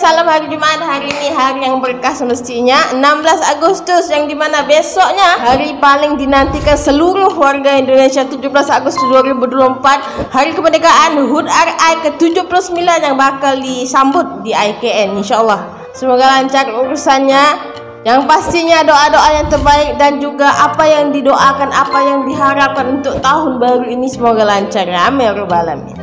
salam hari Jumat. Hari ini hari yang berkah semestinya, 16 Agustus, yang dimana besoknya hari paling dinantikan seluruh warga Indonesia, 17 Agustus 2024, hari kemerdekaan HUT RI ke-79 yang bakal disambut di IKN, insyaallah. Semoga lancar urusannya. Yang pastinya doa-doa yang terbaik dan juga apa yang didoakan, apa yang diharapkan untuk tahun baru ini semoga lancar. Amin ya rabbal alamin.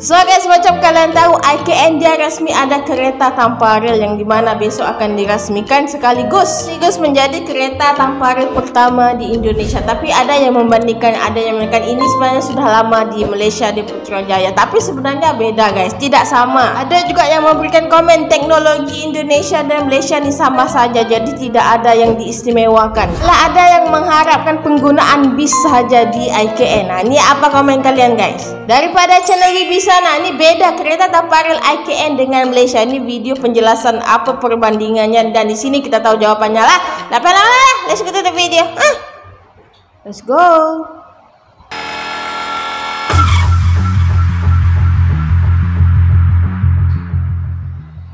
So guys, macam kalian tahu, IKN dia resmi ada kereta tanpa rel yang dimana besok akan dirasmikan sekaligus menjadi kereta tanpa rel pertama di Indonesia. Tapi ada yang membandingkan ini sebenarnya sudah lama di Malaysia, di Putrajaya. Tapi sebenarnya beda guys, tidak sama. Ada juga yang memberikan komen teknologi Indonesia dan Malaysia ini sama saja, jadi tidak ada yang diistimewakan. Lah ada yang mengharapkan penggunaan bis saja di IKN. Nah, ini apa komen kalian guys? Daripada channel bisa. Nah, ini beda kereta tanpa rel IKN dengan Malaysia. Ini video penjelasan apa perbandingannya dan di sini kita tahu jawabannya lah. Let's go to the video. Let's go.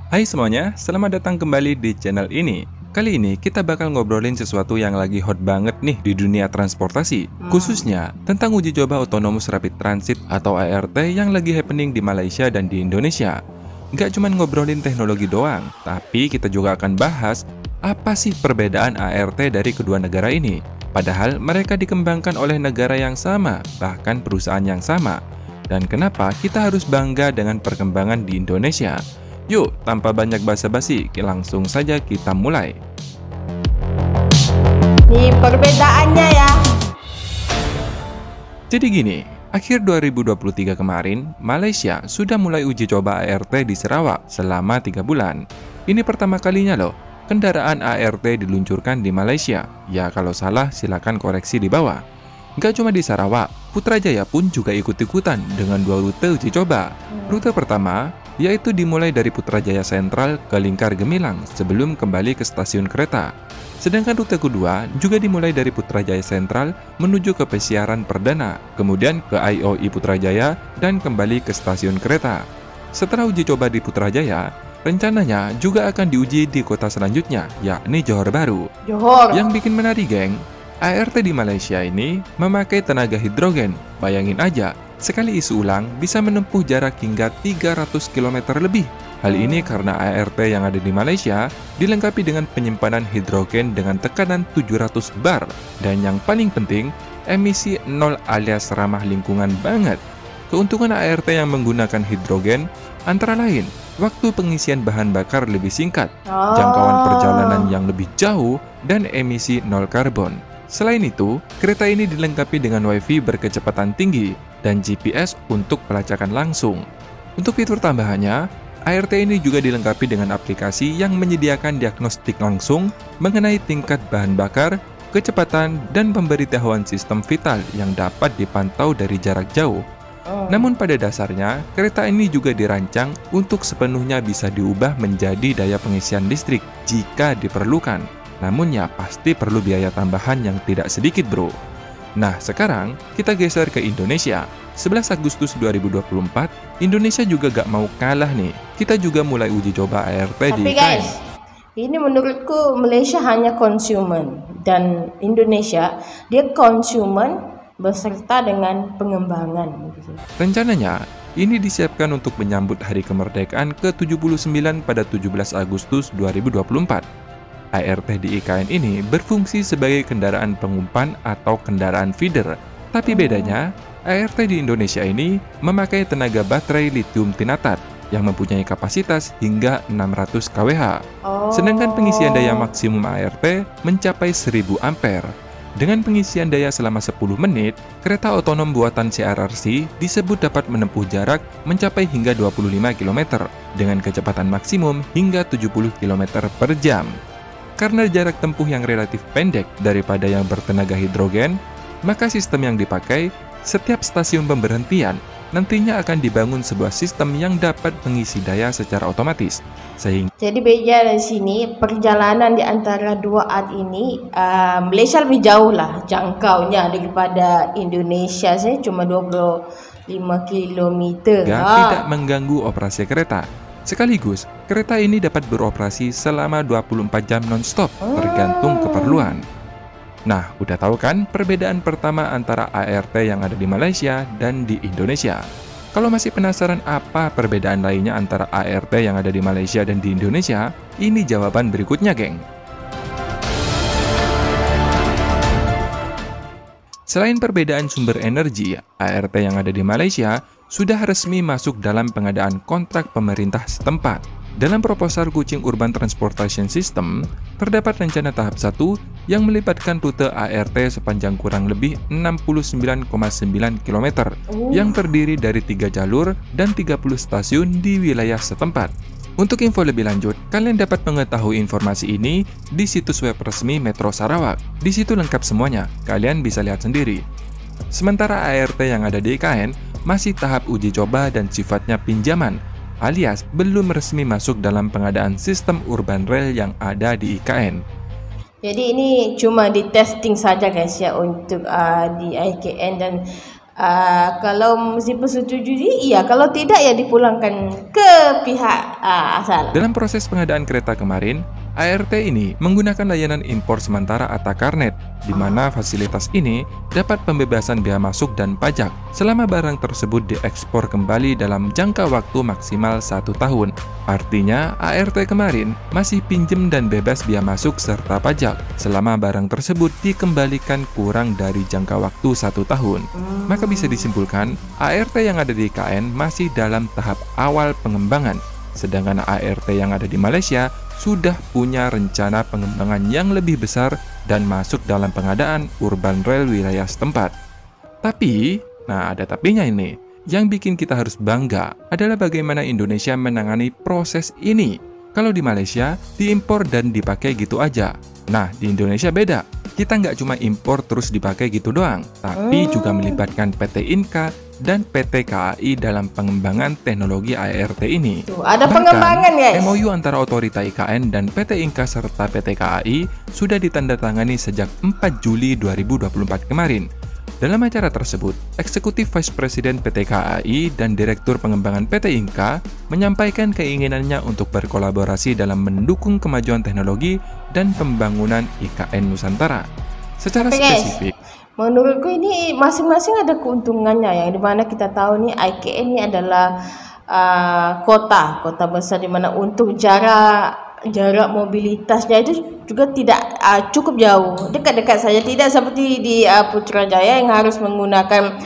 Hai semuanya, selamat datang kembali di channel ini. Kali ini kita bakal ngobrolin sesuatu yang lagi hot banget nih di dunia transportasi, khususnya tentang uji coba Autonomous Rapid Transit atau ART yang lagi happening di Malaysia dan di Indonesia. Nggak cuma ngobrolin teknologi doang, tapi kita juga akan bahas apa sih perbedaan ART dari kedua negara ini. Padahal mereka dikembangkan oleh negara yang sama, bahkan perusahaan yang sama. Dan kenapa kita harus bangga dengan perkembangan di Indonesia? Yuk, tanpa banyak basa-basi, langsung saja kita mulai. Ini perbedaannya ya. Jadi gini, akhir 2023 kemarin, Malaysia sudah mulai uji coba ART di Sarawak selama 3 bulan. Ini pertama kalinya loh, kendaraan ART diluncurkan di Malaysia. Ya kalau salah silakan koreksi di bawah. Nggak cuma di Sarawak, Putrajaya pun juga ikut-ikutan dengan 2 rute uji coba. Rute pertama yaitu dimulai dari Putrajaya Sentral ke Lingkar Gemilang sebelum kembali ke stasiun kereta. Sedangkan rute kedua juga dimulai dari Putrajaya Sentral menuju ke Pesiaran Perdana, kemudian ke IOI Putrajaya dan kembali ke stasiun kereta. Setelah uji coba di Putrajaya, rencananya juga akan diuji di kota selanjutnya, yakni Johor Bahru. Yang bikin menarik geng, ART di Malaysia ini memakai tenaga hidrogen. Bayangin aja, sekali isi ulang bisa menempuh jarak hingga 300 km lebih. Hal ini karena ART yang ada di Malaysia dilengkapi dengan penyimpanan hidrogen dengan tekanan 700 bar. Dan yang paling penting, emisi nol alias ramah lingkungan banget. Keuntungan ART yang menggunakan hidrogen antara lain, waktu pengisian bahan bakar lebih singkat, jangkauan perjalanan yang lebih jauh, dan emisi nol karbon. Selain itu, kereta ini dilengkapi dengan WiFi berkecepatan tinggi dan GPS untuk pelacakan langsung. Untuk fitur tambahannya, ART ini juga dilengkapi dengan aplikasi yang menyediakan diagnostik langsung mengenai tingkat bahan bakar, kecepatan, dan pemberitahuan sistem vital yang dapat dipantau dari jarak jauh. Namun pada dasarnya, kereta ini juga dirancang untuk sepenuhnya bisa diubah menjadi daya pengisian listrik jika diperlukan. Namun ya pasti perlu biaya tambahan yang tidak sedikit bro. Nah sekarang kita geser ke Indonesia. 11 Agustus 2024, Indonesia juga gak mau kalah nih. Kita juga mulai uji coba ART di IKN. Tapi guys, ini menurutku Malaysia hanya konsumen dan Indonesia dia konsumen beserta dengan pengembangan. Rencananya ini disiapkan untuk menyambut hari kemerdekaan ke-79 pada 17 Agustus 2024. ART di IKN ini berfungsi sebagai kendaraan pengumpan atau kendaraan feeder. Tapi bedanya, ART di Indonesia ini memakai tenaga baterai lithium tinatat yang mempunyai kapasitas hingga 600 kWh. Sedangkan pengisian daya maksimum ART mencapai 1000 ampere. Dengan pengisian daya selama 10 menit, kereta otonom buatan CRRC disebut dapat menempuh jarak mencapai hingga 25 km dengan kecepatan maksimum hingga 70 km per jam. Karena jarak tempuh yang relatif pendek daripada yang bertenaga hidrogen, maka sistem yang dipakai, setiap stasiun pemberhentian nantinya akan dibangun sebuah sistem yang dapat mengisi daya secara otomatis. Jadi beda di sini, perjalanan di antara dua art ini, Malaysia lebih jauh lah jangkaunya daripada Indonesia. Saya cuma 25 km. Tidak mengganggu operasi kereta. Sekaligus, kereta ini dapat beroperasi selama 24 jam non-stop, tergantung keperluan. Nah, udah tahu kan perbedaan pertama antara ART yang ada di Malaysia dan di Indonesia? Kalau masih penasaran apa perbedaan lainnya antara ART yang ada di Malaysia dan di Indonesia, ini jawaban berikutnya, geng. Selain perbedaan sumber energi, ART yang ada di Malaysia sudah resmi masuk dalam pengadaan kontrak pemerintah setempat. Dalam proposal Kuching Urban Transportation System, terdapat rencana tahap 1 yang melibatkan rute ART sepanjang kurang lebih 69,9 km yang terdiri dari 3 jalur dan 30 stasiun di wilayah setempat. Untuk info lebih lanjut, kalian dapat mengetahui informasi ini di situs web resmi Metro Sarawak. Di situ lengkap semuanya, kalian bisa lihat sendiri. Sementara ART yang ada di IKN masih tahap uji coba dan sifatnya pinjaman, alias belum resmi masuk dalam pengadaan sistem urban rail yang ada di IKN. Jadi ini cuma di testing saja guys ya untuk di IKN, dan kalau mesti persetujui, iya, kalau tidak ya dipulangkan ke pihak asal. Dalam proses pengadaan kereta kemarin, ART ini menggunakan layanan impor sementara Atakarnet, di mana fasilitas ini dapat pembebasan bea masuk dan pajak selama barang tersebut diekspor kembali dalam jangka waktu maksimal 1 tahun. Artinya, ART kemarin masih pinjem dan bebas bea masuk serta pajak selama barang tersebut dikembalikan kurang dari jangka waktu 1 tahun. Maka bisa disimpulkan, ART yang ada di IKN masih dalam tahap awal pengembangan, sedangkan ART yang ada di Malaysia sudah punya rencana pengembangan yang lebih besar dan masuk dalam pengadaan urban rail wilayah setempat. Tapi, nah ada tapinya ini, yang bikin kita harus bangga adalah bagaimana Indonesia menangani proses ini. Kalau di Malaysia, diimpor dan dipakai gitu aja. Nah, di Indonesia beda. Kita nggak cuma impor terus dipakai gitu doang, tapi juga melibatkan PT Inka dan PT KAI dalam pengembangan teknologi ART ini. Tuh, ada pengembangan guys. MOU antara Otorita IKN dan PT Inka serta PT KAI sudah ditandatangani sejak 4 Juli 2024 kemarin. Dalam acara tersebut, Eksekutif Vice President PT KAI dan Direktur Pengembangan PT Inka menyampaikan keinginannya untuk berkolaborasi dalam mendukung kemajuan teknologi dan pembangunan IKN Nusantara. Secara spesifik, menurutku ini masing-masing ada keuntungannya, yang dimana kita tahu nih IKN ini adalah kota besar, dimana untuk jarak mobilitasnya itu juga tidak cukup jauh, dekat-dekat saja, tidak seperti di Putrajaya yang harus menggunakan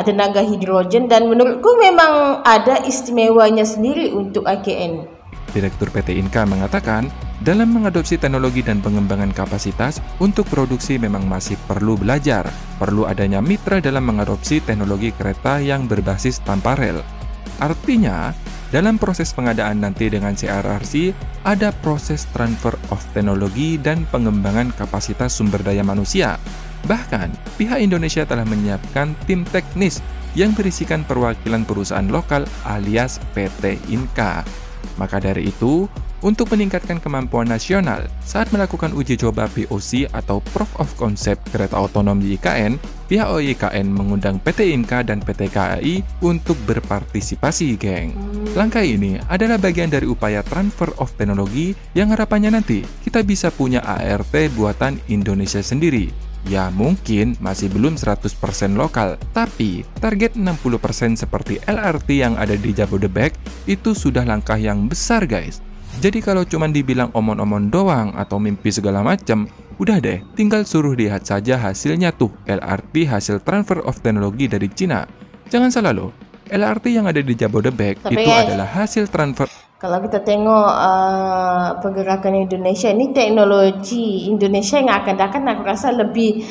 tenaga hidrogen, dan menurutku memang ada istimewanya sendiri untuk IKN. Direktur PT Inka mengatakan, dalam mengadopsi teknologi dan pengembangan kapasitas untuk produksi memang masih perlu belajar, perlu adanya mitra dalam mengadopsi teknologi kereta yang berbasis tanpa rel. Artinya, dalam proses pengadaan nanti dengan CRRC, ada proses transfer of teknologi dan pengembangan kapasitas sumber daya manusia. Bahkan, pihak Indonesia telah menyiapkan tim teknis yang berisikan perwakilan perusahaan lokal alias PT Inka. Maka dari itu, untuk meningkatkan kemampuan nasional saat melakukan uji coba POC atau Proof of Concept kereta otonom di IKN, pihak OIKN mengundang PT Inka dan PT KAI untuk berpartisipasi, geng. Langkah ini adalah bagian dari upaya transfer of teknologi yang harapannya nanti kita bisa punya ART buatan Indonesia sendiri. Ya mungkin masih belum 100% lokal, tapi target 60% seperti LRT yang ada di Jabodebek itu sudah langkah yang besar guys. Jadi kalau cuma dibilang omong-omong doang atau mimpi segala macam, udah deh, tinggal suruh lihat saja hasilnya tuh, LRT hasil transfer of teknologi dari Cina. Jangan salah loh, LRT yang ada di Jabodebek itu adalah hasil transfer. Kalau kita tengok pergerakan Indonesia ini, teknologi Indonesia yang akan datang aku rasa lebih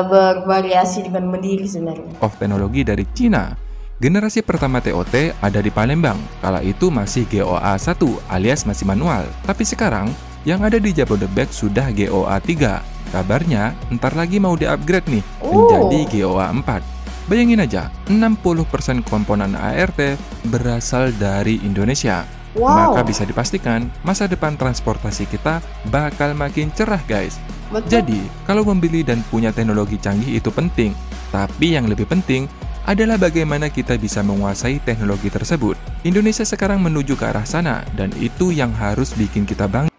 bervariasi dengan mandiri sebenarnya. Of teknologi dari Cina. Generasi pertama TOT ada di Palembang, kala itu masih GOA 1 alias masih manual. Tapi sekarang, yang ada di Jabodebek sudah GOA 3. Kabarnya, ntar lagi mau di-upgrade nih, menjadi GOA 4. Bayangin aja, 60% komponen ART berasal dari Indonesia. Maka bisa dipastikan, masa depan transportasi kita bakal makin cerah guys. Jadi, kalau membeli dan punya teknologi canggih itu penting. Tapi yang lebih penting adalah bagaimana kita bisa menguasai teknologi tersebut. Indonesia sekarang menuju ke arah sana, dan itu yang harus bikin kita bangga.